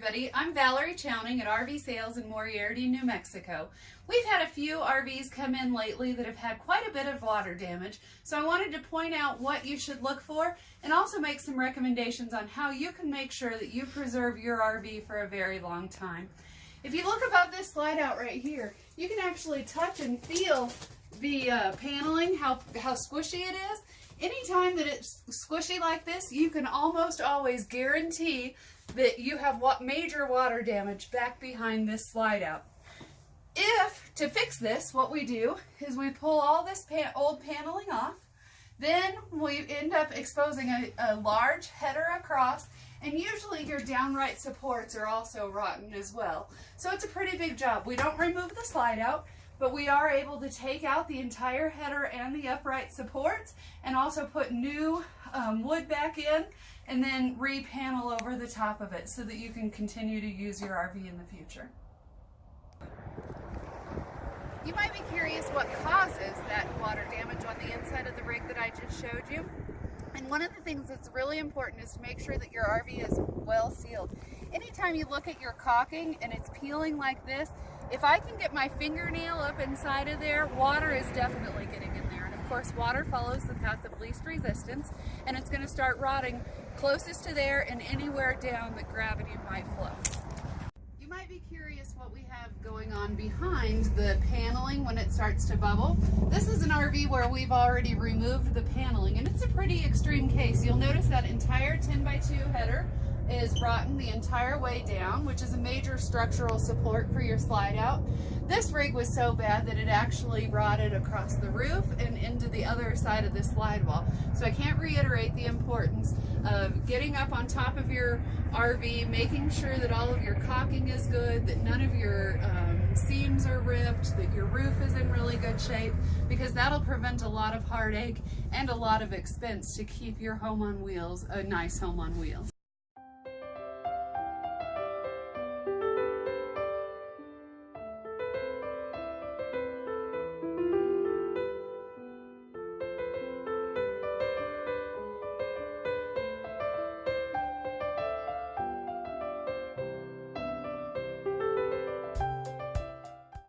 Everybody, I'm Valerie Chowning at RV Sales in Moriarty, New Mexico. We've had a few RVs come in lately that have had quite a bit of water damage, so I wanted to point out what you should look for and also make some recommendations on how you can make sure that you preserve your RV for a very long time. If you look above this slide out right here, you can actually touch and feel the paneling, how squishy it is. Anytime that it's squishy like this, you can almost always guarantee that you have major water damage back behind this slide out. To fix this, what we do is we pull all this old paneling off, then we end up exposing a large header across, and usually your downright supports are also rotten as well. So it's a pretty big job. We don't remove the slide out, but we are able to take out the entire header and the upright supports and also put new wood back in and then re-panel over the top of it so that you can continue to use your RV in the future. You might be curious what causes that water damage on the inside of the rig that I just showed you. And one of the things that's really important is to make sure that your RV is well sealed. Anytime you look at your caulking and it's peeling like this, if I can get my fingernail up inside of there, water is definitely getting in there. And of course, water follows the path of least resistance, and it's going to start rotting closest to there and anywhere down that gravity might flow. You might be curious what we have going on behind the paneling when it starts to bubble. This is an RV where we've already removed the paneling, and it's a pretty extreme case. You'll notice that entire 10x2 header is rotten the entire way down, which is a major structural support for your slide out. This rig was so bad that it actually rotted across the roof and into the other side of the slide wall. So I can't reiterate the importance of getting up on top of your RV, making sure that all of your caulking is good, that none of your seams are ripped, that your roof is in really good shape, because that'll prevent a lot of heartache and a lot of expense to keep your home on wheels a nice home on wheels.